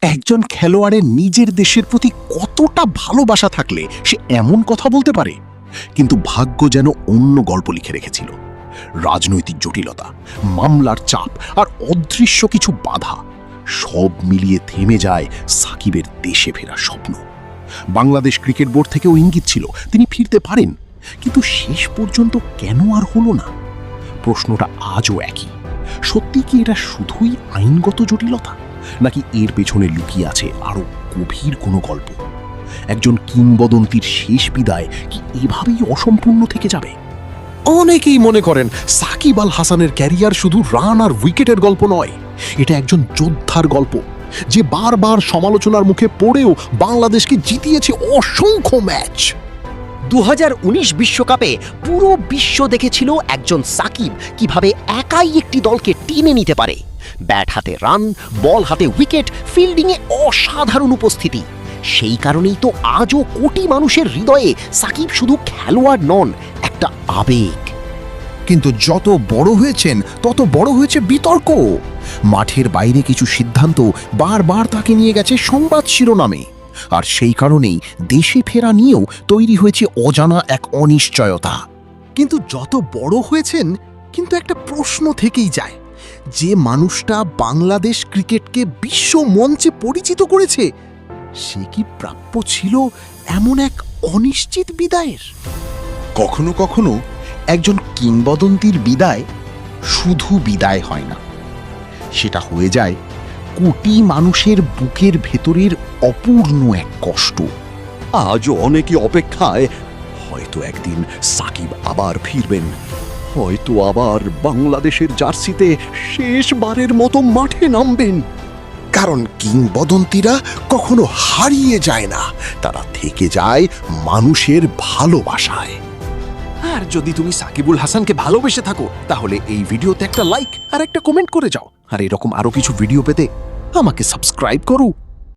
একজন খেলোয়াড়ের নিজের দেশের প্রতি কতটা ভালোবাসা থাকলে সে এমন কথা বলতে পারে? কিন্তু ভাগ্য যেন অন্য গল্প লিখে রেখেছিল। রাজনৈতিক জটিলতা, মামলার চাপ আর অদৃশ্য কিছু বাধা সব মিলিয়ে থেমে যায় সাকিবের দেশে ফেরার স্বপ্ন। বাংলাদেশ ক্রিকেট বোর্ড থেকেও ইঙ্গিত ছিল তিনি ফিরতে পারেন, কিন্তু শেষ পর্যন্ত কেন আর হলো না? প্রশ্নটা আজও একই। সত্যি কি এটা শুধুই আইনগত জটিলতা, নাকি এর পেছনে লুকিয়ে আছে আরো গভীর কোনো গল্প? একজন কিংবদন্তির শেষ বিদায় কি এভাবেই অসম্পূর্ণ থেকে যাবে? অনেকেই মনে করেন সাকিব আল হাসানের ক্যারিয়ার শুধু রান আর উইকেটের গল্প নয়, এটা একজন যোদ্ধার গল্প, যে বারবার সমালোচনার মুখে পড়েও বাংলাদেশকে জিতিয়েছে অসংখ্য ম্যাচ। 2019 বিশ্বকাপে পুরো বিশ্ব দেখেছিল একজন সাকিব কিভাবে একাই একটি দলকে টেনে নিতে পারে। ব্যাট হাতে রান, বল হাতে উইকেট, ফিল্ডিংয়ে অসাধারণ উপস্থিতি। সেই কারণেই তো আজও কোটি মানুষের হৃদয়ে সাকিব শুধু খেলোয়াড় নন, একটা আবেগ। কিন্তু যত বড় হয়েছেন তত বড় হয়েছে বিতর্ক। মাঠের বাইরে কিছু সিদ্ধান্ত বারবার তাকে নিয়ে গেছে সংবাদ শিরোনামে, আর সেই কারণেই দেশে ফেরা নিয়েও তৈরি হয়েছে অজানা এক অনিশ্চয়তা। কিন্তু যত বড় হয়েছেন, কিন্তু একটা প্রশ্ন থেকেই যায়, যে মানুষটা বাংলাদেশ ক্রিকেটকে বিশ্ব মঞ্চে পরিচিত করেছে, সে কি প্রাপ্য ছিল এমন এক অনিশ্চিত বিদায়ের? কখনো কখনো একজন কিংবদন্তির বিদায় শুধু বিদায় হয় না, সেটা হয়ে যায় কোটি মানুষের বুকের ভেতরের অপূর্ণ এক কষ্ট। আজও অনেকে অপেক্ষায়, হয়তো একদিন সাকিব আবার ফিরবেন, হয়তো আবার বাংলাদেশের জার্সিতে শেষবারের মতো মাঠে নামবেন। কারণ কিংবদন্তিরা কখনো হারিয়ে যায় না, তারা থেকে যায় মানুষের ভালোবাসায়। আর যদি তুমি সাকিবুল হাসানকে ভালোবেসে থাকো, তাহলে এই ভিডিওতে একটা লাইক আর একটা কমেন্ট করে যাও। আর এরকম আরো কিছু ভিডিও পেতে আমাকে সাবস্ক্রাইব করো।